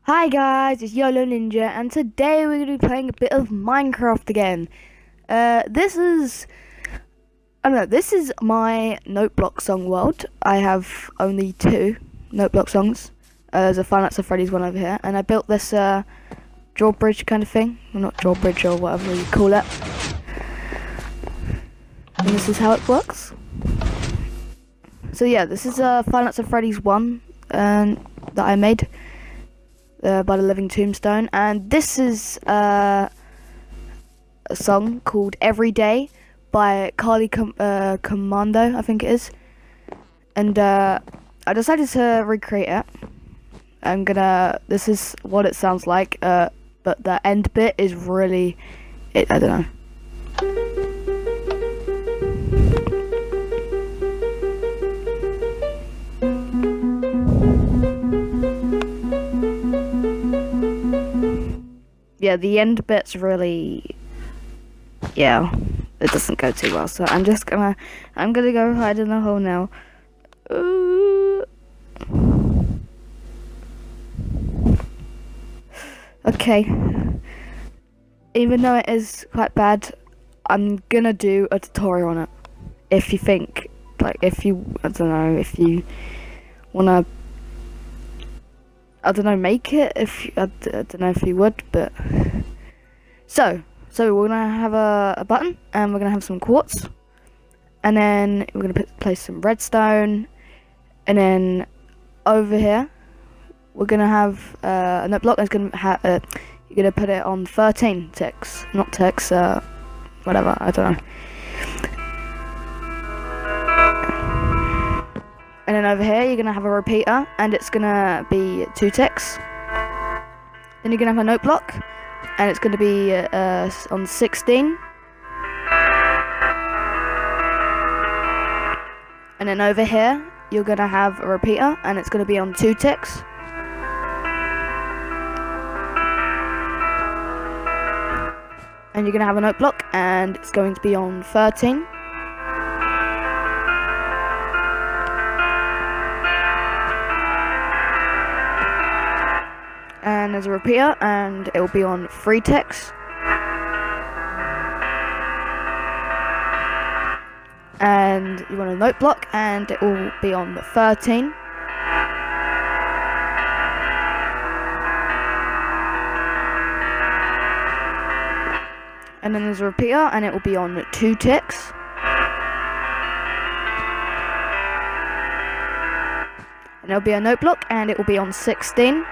Hi guys, it's YOLO Ninja, and today we're going to be playing a bit of Minecraft again. This is my note block song world. I have only two note block songs. There's a Five Nights at Freddy's one over here, and I built this drawbridge kind of thing. Well, not drawbridge or whatever you call it. And this is how it works. So yeah, this is Five Nights at Freddy's 1 that I made. By the Living Tombstone, and this is a song called Every Day by Carly Comando, I think it is. And I decided to recreate it. This is what it sounds like, but the end bit is really, I don't know. Yeah, the end bit's really, yeah, it doesn't go too well. So I'm gonna go hide in the hole now. Okay. Even though it is quite bad, I'm gonna do a tutorial on it. If you think, I don't know, if you wanna, make it. I don't know if you would, but so we're gonna have a button, and we're gonna have some quartz, and then we're gonna place some redstone, and then over here we're gonna have a note block that's gonna have you're gonna put it on 13 ticks, not ticks, whatever, I don't know. And then over here, you're going to have a repeater, and it's going to be 2 ticks. Then you're going to have a note block, and it's going to be on 16. And then over here, you're going to have a repeater, and it's going to be on 2 ticks. And you're going to have a note block, and it's going to be on 13. And there's a repeater, and it will be on 3 ticks. And you want a note block, and it will be on 13. And then there's a repeater, and it will be on 2 ticks. And there'll be a note block, and it will be on 16.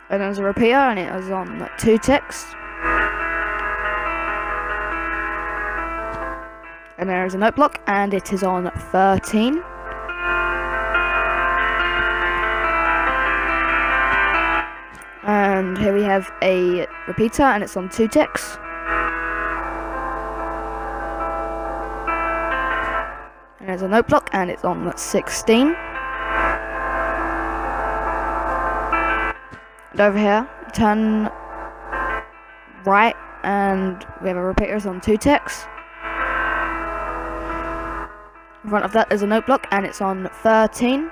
And there's a repeater, and it is on 2 ticks. And there is a note block, and it is on 13. And here we have a repeater, and it's on 2 ticks. And there's a note block, and it's on 16. And over here, turn right, and we have a repeater on 2 ticks. In front of that is a note block, and it's on 13.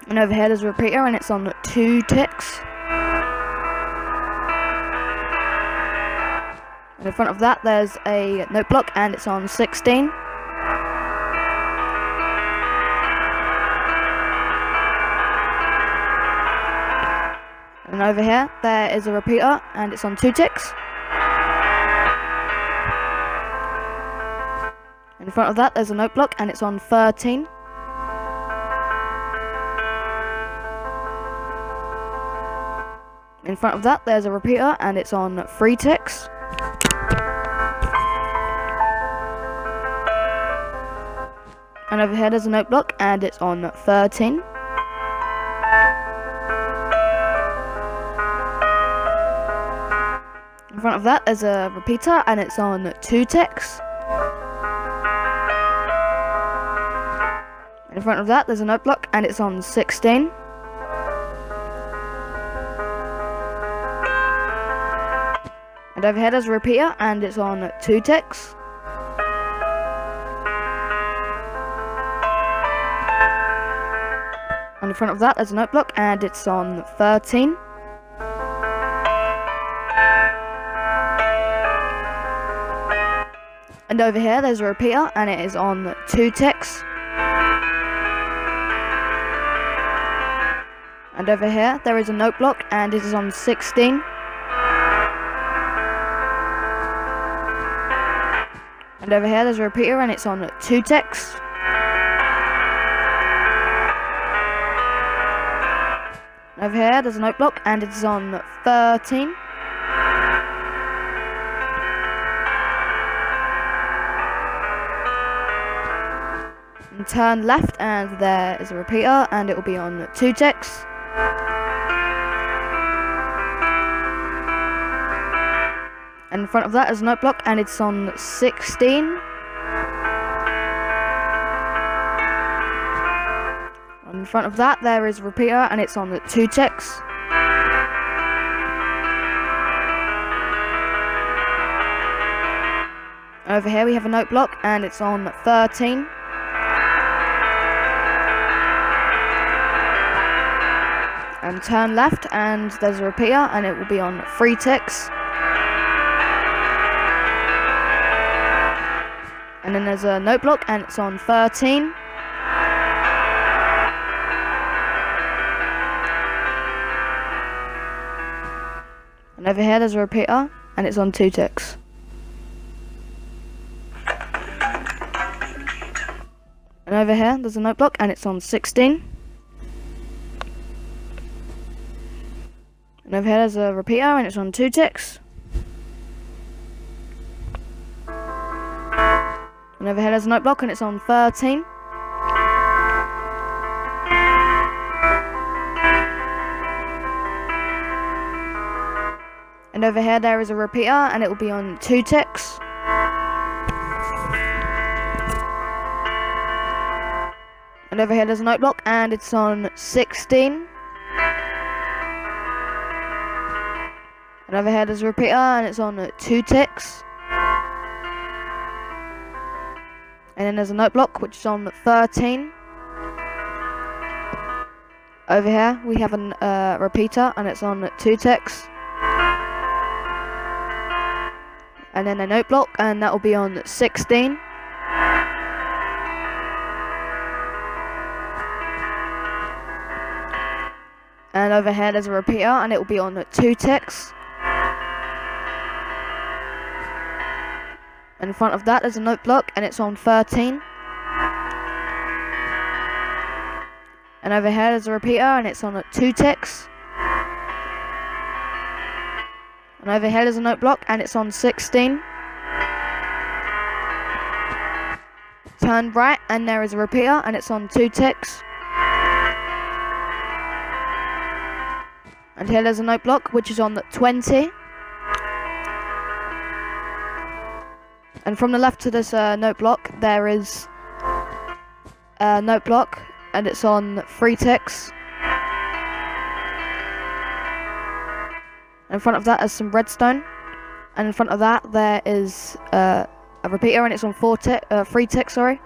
And over here there's a repeater, and it's on 2 ticks. And in front of that there's a note block, and it's on 16. And over here, there is a repeater, and it's on 2 ticks. And in front of that, there's a note block, and it's on 13. In front of that, there's a repeater, and it's on 3 ticks. And over here, there's a note block, and it's on 13. In front of that, there's a repeater, and it's on 2 ticks. In front of that, there's a note block, and it's on 16. And over here there's a repeater and it's on 2 ticks. And in front of that there's a note block and it's on 13. And over here there's a repeater and it is on 2 ticks. And over here there is a note block and it is on 16. And over here there's a repeater and it's on 2 ticks. Over here there's a note block and it is on 13. And turn left and there is a repeater and it will be on 2 ticks. And in front of that is a note block and it's on 16. In front of that there is a repeater and it's on 2 ticks. Over here we have a note block and it's on 13. And turn left and there's a repeater and it will be on 3 ticks. And then there's a note block and it's on 13. And over here there's a repeater and it's on 2 ticks. And over here there's a note block and it's on 16. And over here there's a repeater and it's on 2 ticks. And over here there's a note block and it's on 13. And over here there is a repeater and it will be on 2 ticks. And over here there's a note block and it's on 16. And over here there's a repeater and it's on 2 ticks. And then there's a note block which is on 13. Over here we have a repeater and it's on 2 ticks. And then a note block and that will be on 16. And over here there's a repeater and it will be on 2 ticks. And in front of that there's a note block and it's on 13. And over here there's a repeater and it's on 2 ticks. And over here there's a note block and it's on 16. Turn right and there is a repeater and it's on 2 ticks. And here there's a note block which is on 20. And from the left to this note block there is a note block and it's on 3 ticks. And in front of that is some redstone. And in front of that there is a repeater and it's on 3 ticks, sorry.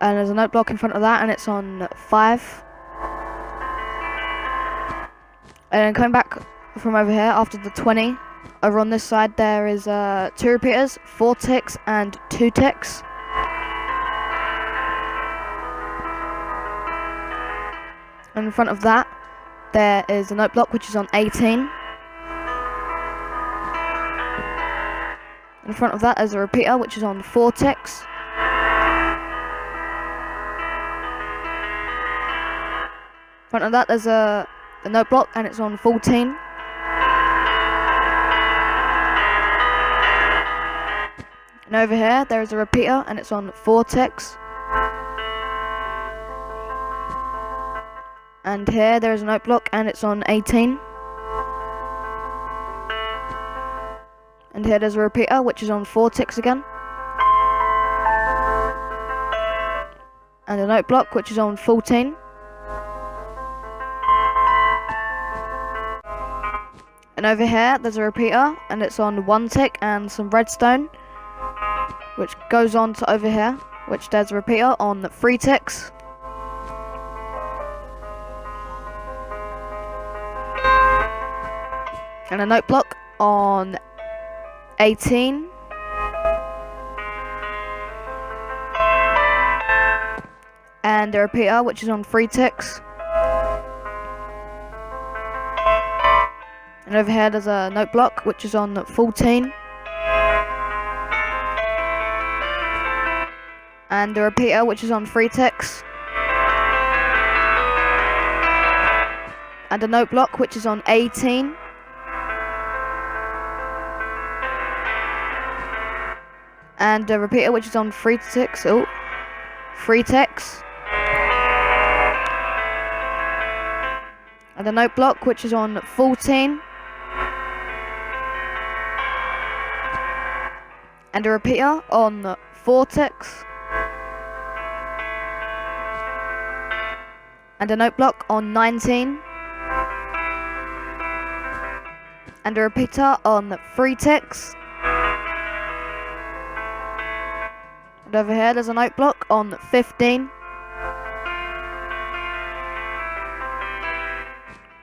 And there's a note block in front of that and it's on 5. And then coming back from over here after the 20, over on this side there is 2 repeaters, 4 ticks and 2 ticks. And in front of that there is a note block which is on 18. In front of that there's a repeater which is on 4 ticks. In front of that there's a note block and it's on 14. And over here there is a repeater and it's on 4 ticks. And here there is a note block and it's on 18. And here there's a repeater which is on 4 ticks again. And a note block which is on 14. And over here there's a repeater, and it's on 1 tick and some redstone, which goes on to over here, which there's a repeater on 3 ticks. And a note block on 18. And a repeater which is on 3 ticks. And over here there's a note block which is on 14. And a repeater which is on 3 ticks. And a note block which is on 18. And a repeater which is on 3 ticks. 3 ticks. And a note block which is on 14. And a repeater on 4 ticks. And a note block on 19. And a repeater on 3 ticks. And over here there's a note block on 15.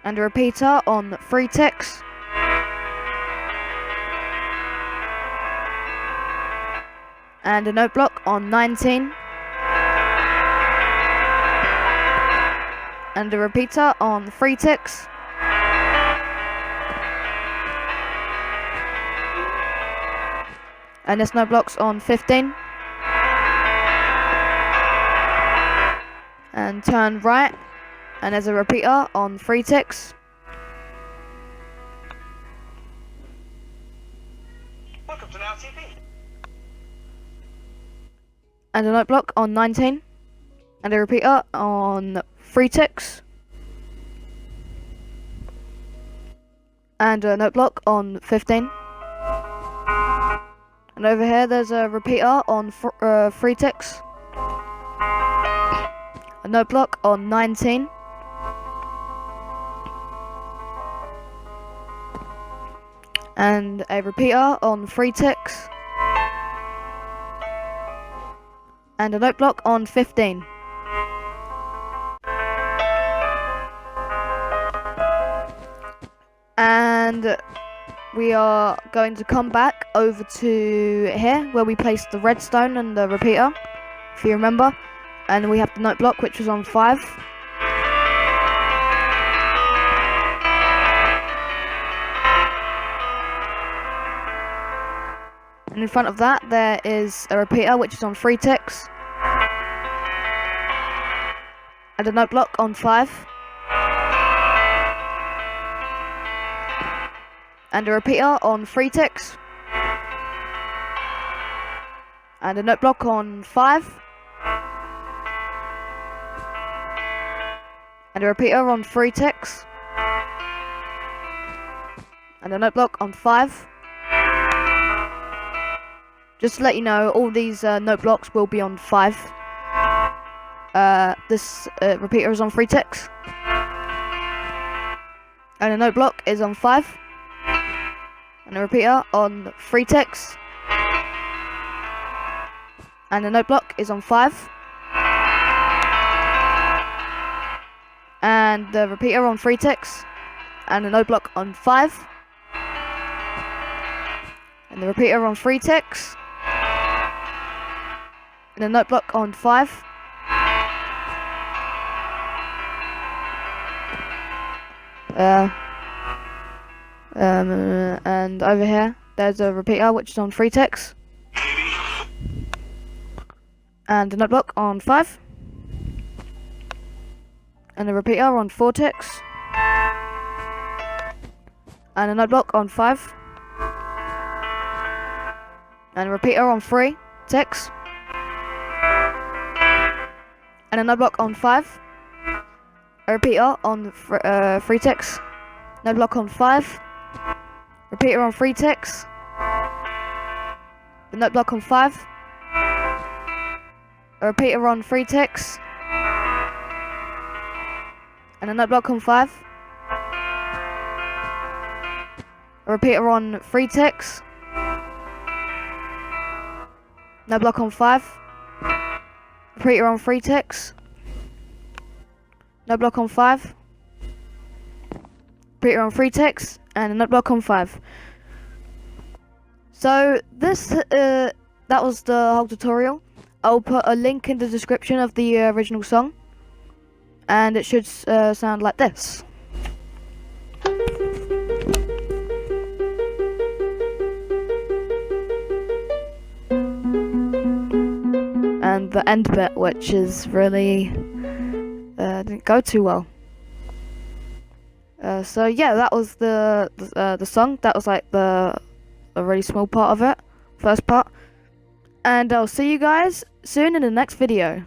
And a repeater on 3 ticks. And a note block on 19. And a repeater on 3 ticks. And there's no blocks on 15. And turn right. And there's a repeater on 3 ticks. Welcome to Now TV. And a note block on 19. And a repeater on 3 ticks. And a note block on 15. And over here there's a repeater on 3 ticks. A note block on 19. And a repeater on 3 ticks. And a note block on 15. And we are going to come back over to here where we placed the redstone and the repeater, if you remember. And we have the note block which was on 5. And in front of that there is a repeater which is on 3 ticks. And a note block on 5. And a repeater on 3 ticks. And a note block on 5. And a repeater on 3 ticks. And a note block on 5. Just to let you know, all these note blocks will be on 5. This repeater is on 3 ticks. And a note block is on 5. And a repeater on 3 ticks. And a note block is on 5. And the repeater on 3 ticks. And a note block on 5. And the repeater on 3 ticks. And a note block on 5. And over here there's a repeater which is on 3 ticks. And a note block on 5. And a repeater on 4 ticks. And a note block on 5. And a repeater on 3 ticks. And a note block on 5. A repeater on 3 ticks. Note block on 5. Repeater on 3 ticks. The note block on 5. A repeater on 3 ticks. And a note block on 5. A repeater on 3 ticks. No block on 5. Repeater on 3 ticks. No block on 5. Repeater on 3 ticks. And a note block on 5. So this, that was the whole tutorial. I'll put a link in the description of the original song. And it should sound like this. And the end bit, which is really didn't go too well. So yeah, that was the song. That was like a really small part of it, first part. And I'll see you guys soon in the next video.